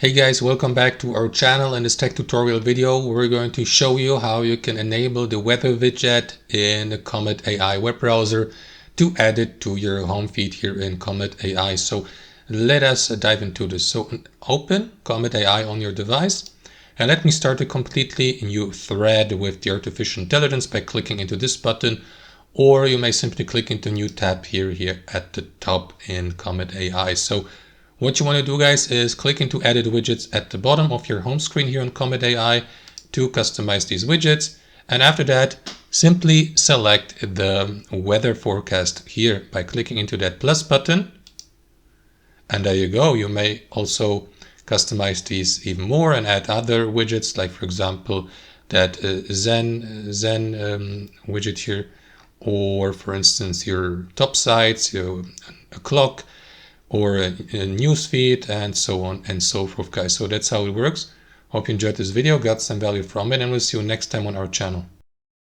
Hey guys, welcome back to our channel. In this tech tutorial video, we're going to show you how you can enable the weather widget in the Comet AI web browser to add it to your home feed here in Comet AI. So let us dive into this. So open Comet AI on your device and let me start a completely new thread with the artificial intelligence by clicking into this button, or you may simply click into new tab here at the top in Comet AI. So what you want to do, guys, is click into Edit Widgets at the bottom of your home screen here on Comet AI to customize these widgets. And after that, simply select the weather forecast here by clicking into that plus button. And there you go. You may also customize these even more and add other widgets, like, for example, that Zen widget here, or, for instance, your top sites, a clock, or a news feed, and so on and so forth, guys. So that's how it works. Hope you enjoyed this video, got some value from it, and we'll see you next time on our channel.